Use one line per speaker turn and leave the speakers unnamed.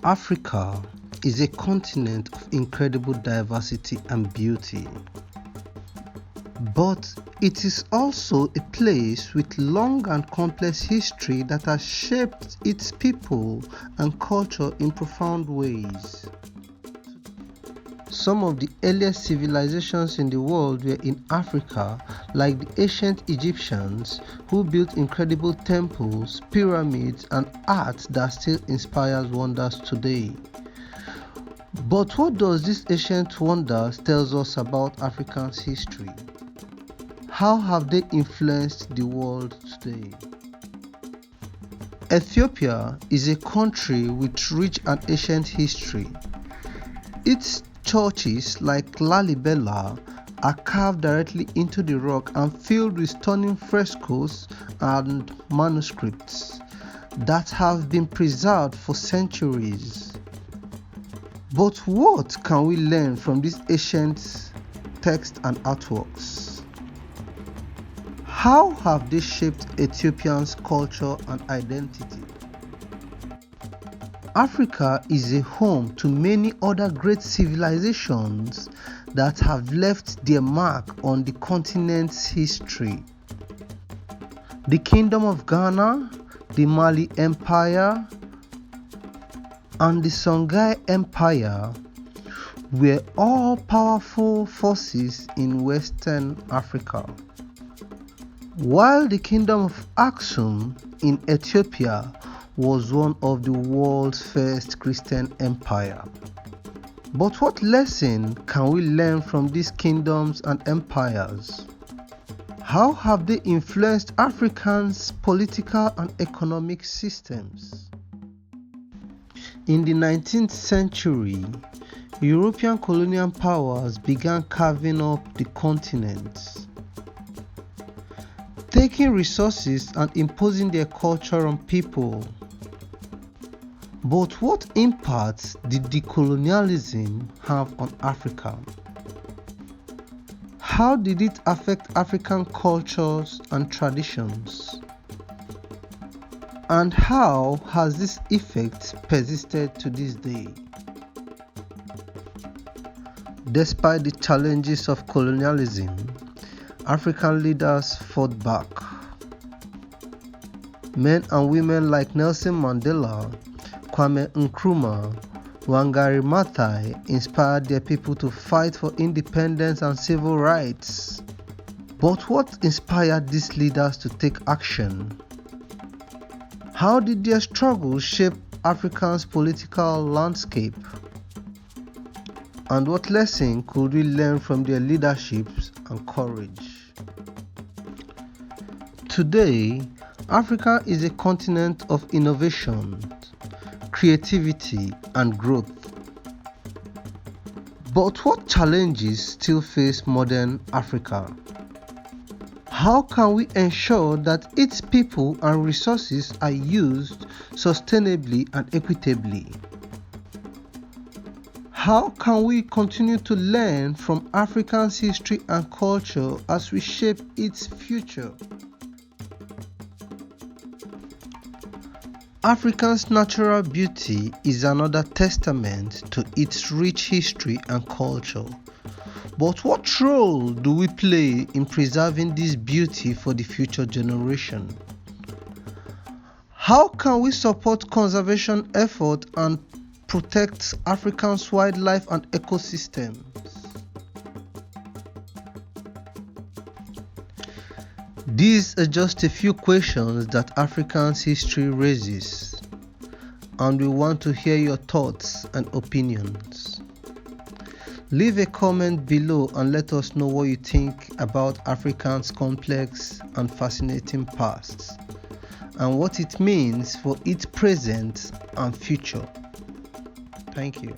Africa is a continent of incredible diversity and beauty, but it is also a place with long and complex history that has shaped its people and culture in profound ways. Some of the earliest civilizations in the world were in Africa, like the ancient Egyptians, who built incredible temples, pyramids, and art that still inspires wonders today. But what does these ancient wonders tell us about Africa's history? How have they influenced the world today? Ethiopia is a country with rich and ancient history. Its churches, like Lalibela, are carved directly into the rock and filled with stunning frescoes and manuscripts that have been preserved for centuries. But what can we learn from these ancient texts and artworks? How have they shaped Ethiopians' culture and identity? Africa is a home to many other great civilizations that have left their mark on the continent's history. The Kingdom of Ghana, the Mali Empire, and the Songhai Empire were all powerful forces in Western Africa. While the Kingdom of Aksum in Ethiopia was one of the world's first Christian empire. But what lesson can we learn from these kingdoms and empires? How have they influenced Africans' political and economic systems? In the 19th century, European colonial powers began carving up the continent, taking resources and imposing their culture on people. But what impact did decolonialism have on Africa? How did it affect African cultures and traditions? And how has this effect persisted to this day? Despite the challenges of colonialism, African leaders fought back. Men and women like Nelson Mandela, Kwame Nkrumah, Wangari Maathai inspired their people to fight for independence and civil rights. But what inspired these leaders to take action? How did their struggles shape Africa's political landscape? And what lesson could we learn from their leaderships and courage? Today, Africa is a continent of innovation, creativity, and growth. But what challenges still face modern Africa? How can we ensure that its people and resources are used sustainably and equitably? How can we continue to learn from Africa's history and culture as we shape its future? Africa's natural beauty is another testament to its rich history and culture. But what role do we play in preserving this beauty for the future generation? How can we support conservation efforts and protect Africa's wildlife and ecosystems? These are just a few questions that Africa's history raises, and we want to hear your thoughts and opinions. Leave a comment below and let us know what you think about Africa's complex and fascinating past, and what it means for its present and future. Thank you.